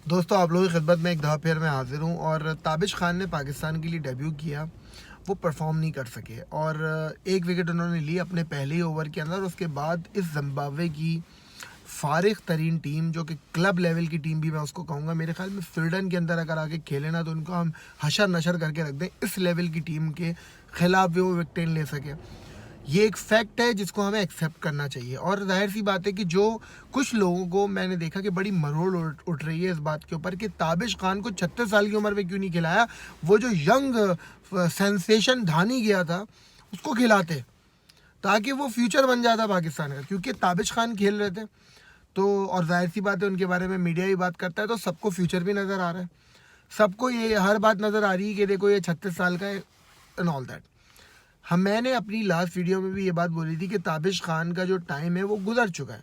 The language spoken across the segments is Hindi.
दोस्तों, आप लोगों की खिदमत में एक दफ़ा फिर मैं हाज़िर हूँ। और ताबिश खान ने पाकिस्तान के लिए डेब्यू किया, वो परफॉर्म नहीं कर सके और एक विकेट उन्होंने ली अपने पहले ही ओवर के अंदर। उसके बाद इस जिम्बाब्वे की फारिग तरीन टीम, जो कि क्लब लेवल की टीम भी मैं उसको कहूँगा, मेरे ख्याल में स्वीडन के अंदर अगर आके खेले ना तो उनको हम हशर नशर करके रख दें। इस लेवल की टीम के ख़िलाफ़ भी वो विकेट ले सके, ये एक फैक्ट है जिसको हमें एक्सेप्ट करना चाहिए। और जाहिर सी बात है कि जो कुछ लोगों को मैंने देखा कि बड़ी मरोड़ उठ रही है इस बात के ऊपर कि ताबिश खान को 36 साल की उम्र में क्यों नहीं खिलाया, वो जो यंग सेंसेशन धानी गया था उसको खिलाते, ताकि वो फ्यूचर बन जाता पाकिस्तान का। क्योंकि ताबिश खान खेल रहे थे तो, और जाहिर सी बात है उनके बारे में मीडिया भी बात करता है, तो सबको फ्यूचर भी नज़र आ रहा है, सबको ये हर बात नज़र आ रही है कि देखो ये 36 साल का है एंड ऑल दैट। मैंने अपनी लास्ट वीडियो में भी ये बात बोली थी कि ताबिश खान का जो टाइम है वो गुजर चुका है।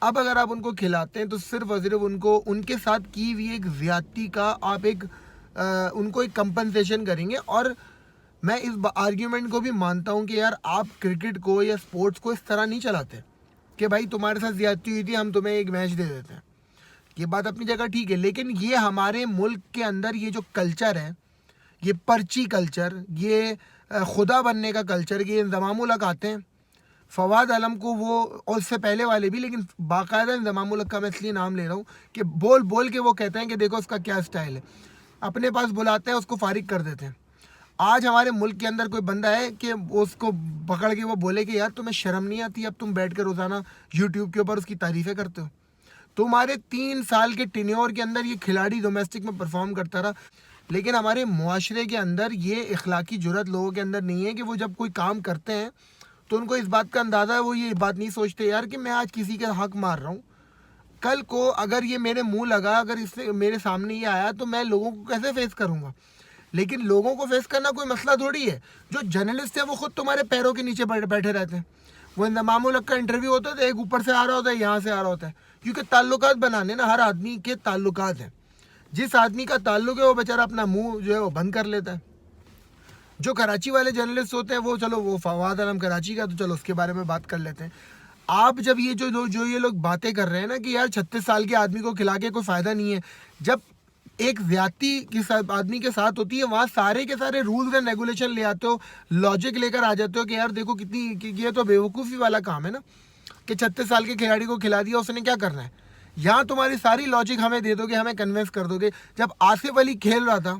अब अगर आप उनको खिलाते हैं तो सिर्फ और सिर्फ उनको उनके साथ की हुई एक ज़्यादती का आप एक उनको एक कंपनसेशन करेंगे। और मैं इस आर्ग्यूमेंट को भी मानता हूँ कि यार आप क्रिकेट को या स्पोर्ट्स को इस तरह नहीं चलाते कि भाई तुम्हारे साथ ज़्यादती हुई थी हम तुम्हें एक मैच दे देते हैं। ये बात अपनी जगह ठीक है, लेकिन ये हमारे मुल्क के अंदर ये जो कल्चर है, ये पर्ची कल्चर, ये खुदा बनने का कल्चर, ये इंज़मामुल हक आते हैं फवाद आलम को, वो और उससे पहले वाले भी, लेकिन बाकायदा इंज़मामुल हक का मैं इसलिए नाम ले रहा हूँ कि बोल बोल के वो कहते हैं कि देखो उसका क्या स्टाइल है, अपने पास बुलाते हैं उसको फारिग कर देते हैं। आज हमारे मुल्क के अंदर कोई बंदा है कि उसको पकड़ के वो बोले कि यार तुम्हें शर्म नहीं आती, अब तुम बैठ कर रोज़ाना यूट्यूब के ऊपर उसकी तारीफ़ें करते हो। तुम्हारे 3 साल के टेन्योर के अंदर ये खिलाड़ी डोमेस्टिक में परफॉर्म करता रहा, लेकिन हमारे मुआशरे के अंदर ये इखलाकी जुर्रत लोगों के अंदर नहीं है कि वो जब कोई काम करते हैं तो उनको इस बात का अंदाज़ा है, वो ये बात नहीं सोचते यार कि मैं आज किसी का हक मार रहा हूँ, कल को अगर ये मेरे मुंह लगा, अगर इससे मेरे सामने ये आया तो मैं लोगों को कैसे फेस करूँगा। लेकिन लोगों को फेस करना कोई मसला थोड़ी है। जो जर्नलिस्ट है वो खुद तुम्हारे पैरों के नीचे बैठे रहते हैं। वो इंतमामुल हक का इंटरव्यू होता है तो एक ऊपर से आ रहा होता है, यहाँ से आ रहा होता है, क्योंकि ताल्लुकात बनाने ना हर आदमी के ताल्लुकात हैं। जिस आदमी का ताल्लुक है वो बेचारा अपना मुंह जो है वो बंद कर लेता है। जो कराची वाले जर्नलिस्ट होते हैं वो, चलो वो फवाद आलम कराची का, तो चलो उसके बारे में बात कर लेते हैं। आप जब ये जो ये लोग बातें कर रहे हैं ना कि यार 36 साल के आदमी को खिला के कोई फ़ायदा नहीं है, जब एक ज्यादती किस आदमी के साथ होती है वहाँ सारे के सारे रूल्स एंड रेगुलेशन ले आते हो, लॉजिक लेकर आ जाते हो कि यार देखो कितनी ये तो बेवकूफ़ी वाला काम है ना कि 36 साल के खिलाड़ी को खिला दिया, उसने क्या करना है। यहाँ तुम्हारी सारी लॉजिक हमें दे दोगे, हमें कन्विंस कर दोगे। जब आसिफ अली खेल रहा था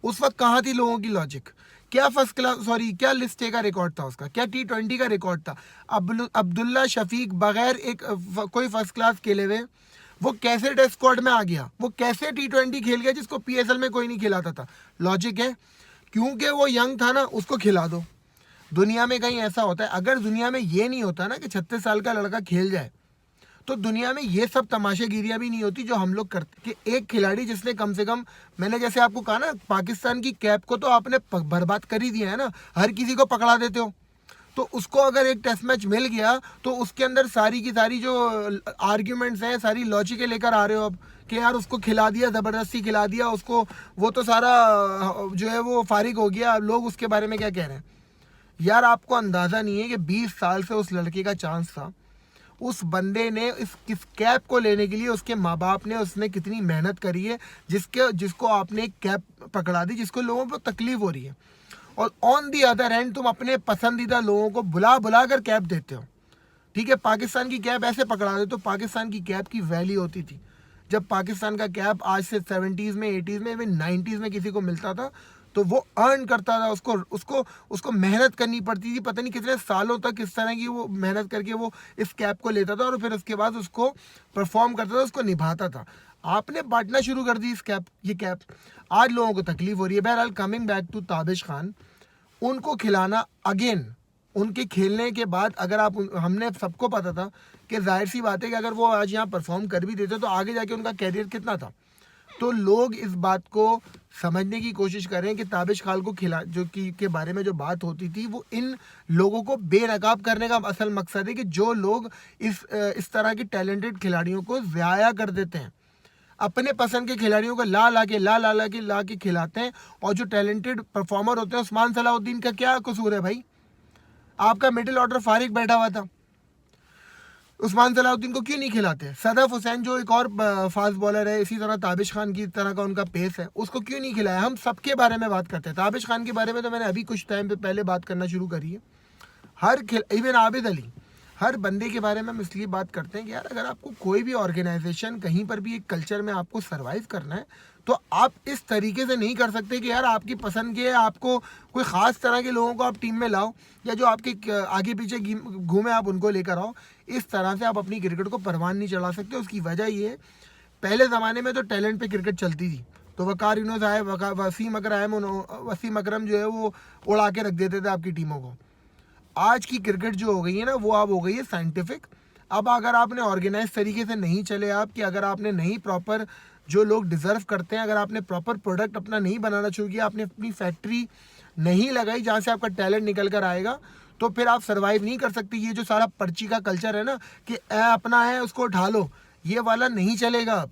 उस वक्त कहाँ थी लोगों की लॉजिक, क्या फर्स्ट क्लास, सॉरी क्या लिस्ट ए का रिकॉर्ड था उसका, क्या T20 का रिकॉर्ड था। अब्दुल्ला शफीक बगैर एक कोई फर्स्ट क्लास खेले हुए वो कैसे टेस्ट स्क्वाड में आ गया, वो कैसे T20 खेल गया जिसको PSL में कोई नहीं खिलाता था। लॉजिक है, क्योंकि वो यंग था ना, उसको खिला दो। दुनिया में कहीं ऐसा होता है? अगर दुनिया में ये नहीं होता ना कि 36 साल का लड़का खेल जाए, तो दुनिया में ये सब तमाशागिरियाँ भी नहीं होती जो हम लोग करते कि एक खिलाड़ी जिसने कम से कम, मैंने जैसे आपको कहा ना, पाकिस्तान की कैप को तो आपने बर्बाद कर ही दिया है ना, हर किसी को पकड़ा देते हो। तो उसको अगर एक टेस्ट मैच मिल गया तो उसके अंदर सारी की सारी जो आर्ग्यूमेंट्स हैं, सारी लॉजिकें लेकर आ रहे हो अब कि यार उसको खिला दिया, ज़बरदस्ती खिला दिया उसको, वो तो सारा जो है वो फारिग हो गया, लोग उसके बारे में क्या कह रहे हैं। यार आपको अंदाज़ा नहीं है कि 20 साल से उस लड़के का चांस था। उस बंदे ने इस कैप को लेने के लिए उसके माँ बाप ने, उसने कितनी मेहनत करी है, जिसको आपने एक कैप पकड़ा दी, जिसको लोगों को तकलीफ हो रही है। और ऑन दी अदर हैंड तुम अपने पसंदीदा लोगों को बुला बुला कर कैप देते हो। ठीक है, पाकिस्तान की कैप ऐसे पकड़ा दे तो पाकिस्तान की कैप की वैल्यू होती थी। जब पाकिस्तान का कैप आज से 70s में, 80s में, इवन 90s में किसी को मिलता था तो वो अर्न करता था, उसको उसको उसको मेहनत करनी पड़ती थी, पता नहीं कितने सालों तक इस तरह की वो मेहनत करके वो इस कैप को लेता था और फिर उसके बाद उसको परफॉर्म करता था, उसको निभाता था। आपने बांटना शुरू कर दी ये कैप, आज लोगों को तकलीफ हो रही है। बहरहाल, coming back to Tabish Khan, उनको खिलाना अगेन, उनके खेलने के बाद अगर आप, हमने सबको पता था कि जाहिर सी बात है कि अगर वो आज यहाँ परफॉर्म कर भी देते तो आगे जाके उनका कैरियर कितना था। तो लोग इस बात को समझने की कोशिश करें कि ताबिश खान को खिला जो कि के बारे में जो बात होती थी वो इन लोगों को बेनकाब करने का असल मकसद है कि जो लोग इस तरह के टैलेंटेड खिलाड़ियों को ज़ाया कर देते हैं, अपने पसंद के खिलाड़ियों को ला के खिलाते हैं। और जो टैलेंटेड परफॉर्मर होते हैं, उस्मान सलाउद्दीन का क्या कसूर है भाई, आपका मिडिल ऑर्डर फारिग बैठा हुआ था, उस्मान सलाउद्दीन को क्यों नहीं खिलाते? सदफ हुसैन जो एक और फास्ट बॉलर है, इसी तरह ताबिश खान की तरह का उनका पेस है, उसको क्यों नहीं खिलाया? हम सबके बारे में बात करते हैं। ताबिश खान के बारे में तो मैंने अभी कुछ टाइम पहले बात करना शुरू करी है। इवन आबिद अली, हर बंदे के बारे में हम इसलिए बात करते हैं कि यार अगर आपको कोई भी ऑर्गेनाइजेशन कहीं पर भी एक कल्चर में आपको सर्वाइव करना है तो आप इस तरीके से नहीं कर सकते कि यार आपकी पसंद के आपको कोई ख़ास तरह के लोगों को आप टीम में लाओ या जो आपके आगे पीछे घूमे आप उनको लेकर आओ। इस तरह से आप अपनी क्रिकेट को परवान नहीं चढ़ा सकते। उसकी वजह ये है, पहले ज़माने में तो टैलेंट पे क्रिकेट चलती थी, तो वकार यूनुस आए, वसीम अकरम जो है वो उड़ा के रख देते थे आपकी टीमों को। आज की क्रिकेट जो हो गई है ना, वो अब हो गई है साइंटिफिक। अब अगर आपने ऑर्गेनाइज तरीके से नहीं चले आप, कि अगर आपने नहीं प्रॉपर जो लोग डिज़र्व करते हैं, अगर आपने प्रॉपर प्रोडक्ट अपना नहीं बनाना शुरू किया, आपने अपनी फैक्ट्री नहीं लगाई जहाँ से आपका टैलेंट निकल कर आएगा, तो फिर आप सर्वाइव नहीं कर सकते। ये जो सारा पर्ची का कल्चर है ना कि अपना है उसको उठा लो, ये वाला नहीं चलेगा अब।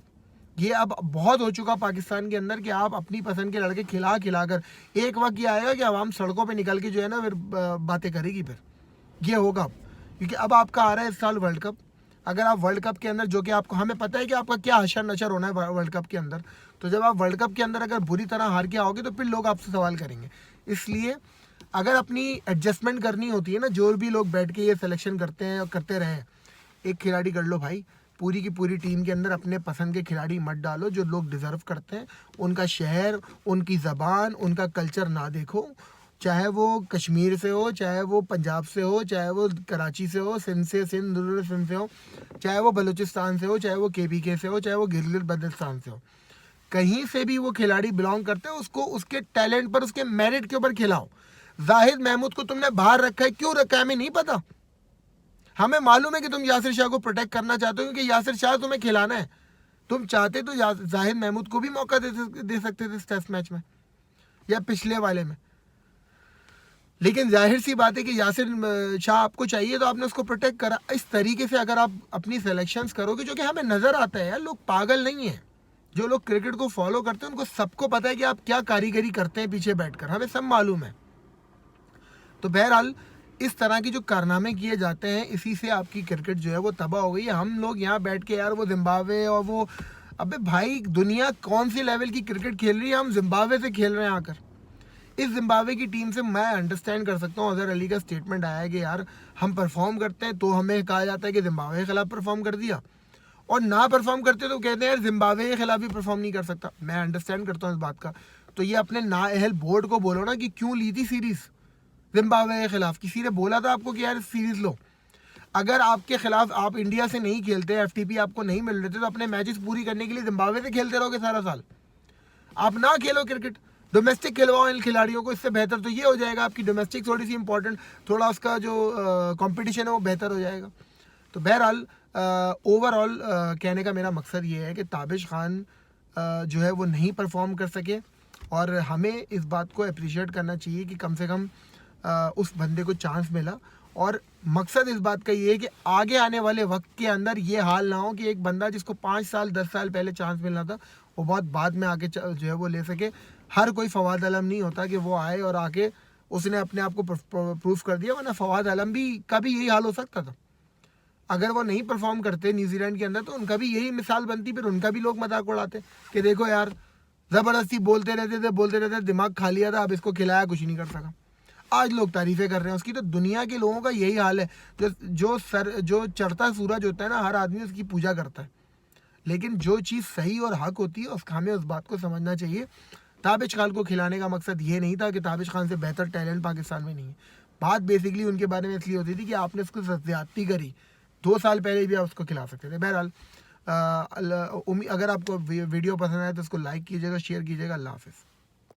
ये अब बहुत हो चुका पाकिस्तान के अंदर कि आप अपनी पसंद के लड़के खिला कर एक वक्त ये आएगा कि आवाम सड़कों पे निकल के जो है ना फिर बातें करेगी। फिर ये होगा अब, क्योंकि अब आपका आ रहा है इस साल वर्ल्ड कप। अगर आप वर्ल्ड कप के अंदर, जो कि आपको हमें पता है कि आपका क्या हशर नशर होना है वर्ल्ड कप के अंदर, तो जब आप वर्ल्ड कप के अंदर अगर बुरी तरह हार के आओगे तो फिर लोग आपसे सवाल करेंगे। इसलिए अगर अपनी एडजस्टमेंट करनी होती है ना, जो भी लोग बैठ के ये सिलेक्शन करते हैं और करते रहे, एक खिलाड़ी कर लो भाई, पूरी की पूरी टीम के अंदर अपने पसंद के खिलाड़ी मत डालो। जो लोग डिज़र्व करते हैं, उनका शहर, उनकी ज़बान, उनका कल्चर ना देखो, चाहे वो कश्मीर से हो, चाहे वो पंजाब से हो, चाहे वो कराची से हो, सिंध से हो, चाहे वो बलूचिस्तान से हो, चाहे वो KPK से हो, चाहे वो गिलगित बल्तिस्तान से हो, कहीं से भी वो खिलाड़ी बिलोंग करते हैं, उसको उसके टैलेंट पर, उसके मेरिट के ऊपर खिलाओ। जाहिद महमूद को तुमने बाहर रखा है, क्यों रखा है हमें नहीं पता। हमें मालूम है कि तुम यासिर शाह को प्रोटेक्ट करना चाहते हो, क्योंकि यासिर शाह तुम्हें खिलाना है। तुम चाहते तो जाहिद महमूद को भी मौका दे सकते थे इस टेस्ट मैच में या पिछले वाले में, लेकिन जाहिर सी बात है कि यासिर शाह आपको चाहिए तो आपने उसको प्रोटेक्ट करा। इस तरीके से अगर आप अपनी सिलेक्शंस करोगे, जो कि हमें नज़र आता है यार, लोग पागल नहीं हैं। जो लोग क्रिकेट को फॉलो करते हैं उनको सबको पता है कि आप क्या कारीगरी करते हैं पीछे बैठकर, हमें सब मालूम है। तो बहरहाल इस तरह की जो कारनामे किए जाते हैं, इसी से आपकी क्रिकेट जो है वो तबाह हो गई है। हम लोग यहाँ बैठ के यार वो जिम्बाब्वे और वो, अबे भाई दुनिया कौन सी लेवल की क्रिकेट खेल रही है, हम जिम्बाब्वे से खेल रहे हैं आकर। इस जिम्बाब्वे की टीम से मैं अंडरस्टैंड कर सकता हूँ, अजहर अली का स्टेटमेंट आया है कि यार हम परफॉर्म करते हैं तो हमें कहा जाता है कि जिम्बाब्वे के खिलाफ परफॉर्म कर दिया, और ना परफॉर्म करते तो कहते हैं यार जिम्बाब्वे के खिलाफ भी परफॉर्म नहीं कर सकता। मैं अंडरस्टैंड करता हूँ इस बात का। तो ये अपने नाअहल बोर्ड को बोलो ना कि क्यों ली थी सीरीज़ जिम्बाब्वे के खिलाफ। किसी ने बोला था आपको कि यार सीरीज़ लो? अगर आपके खिलाफ आप इंडिया से नहीं खेलते, FTP आपको नहीं मिल रहे थे, तो अपने मैचेस पूरी करने के लिए जिम्बाब्वे से खेलते रहोगे सारा साल? आप ना खेलो क्रिकेट, डोमेस्टिक खिलवाओ इन खिलाड़ियों को। इससे बेहतर तो ये हो जाएगा, आपकी डोमेस्टिक थोड़ी सी इंपॉर्टेंट, थोड़ा उसका जो कंपटीशन है वो बेहतर हो जाएगा। तो बहरहाल ओवरऑल कहने का मेरा मकसद ये है कि ताबिश खान जो है वो नहीं परफॉर्म कर सके, और हमें इस बात को अप्रिशिएट करना चाहिए कि कम से कम उस बंदे को चांस मिला। और मकसद इस बात का ये है कि आगे आने वाले वक्त के अंदर ये हाल ना हो कि एक बंदा जिसको 5 साल 10 साल पहले चांस मिलना था, वो बहुत बाद में आके जो है वो ले सके। हर कोई फवाद आलम नहीं होता कि वो आए और आके उसने अपने आप को प्रूफ कर दिया, वरना फवाद आलम भी का भी यही हाल हो सकता था। अगर वो नहीं परफॉर्म करते न्यूजीलैंड के अंदर तो उनका भी यही मिसाल बनती, फिर उनका भी लोग मजाक उड़ाते कि देखो यार ज़बरदस्ती बोलते रहते, दिमाग खा लिया था, अब इसको खिलाया, कुछ नहीं कर सका। आज लोग तारीफ़ें कर रहे हैं उसकी। तो दुनिया के लोगों का यही हाल है। जो चढ़ता सूरज होता है ना, हर आदमी उसकी पूजा करता है, लेकिन जो चीज़ सही और हक होती है उसका हमें उस बात को समझना चाहिए। ताबिश खान को खिलाने का मकसद ये नहीं था कि ताबिश खान से बेहतर टैलेंट पाकिस्तान में नहीं है। बात बेसिकली उनके बारे में इसलिए होती थी कि आपने उसको ज़्यादती करी, 2 साल पहले भी आप उसको खिला सकते थे। बहरहाल अगर आपको वीडियो पसंद आए तो उसको लाइक कीजिएगा, शेयर कीजिएगा। अल्लाह हाफ़िज़।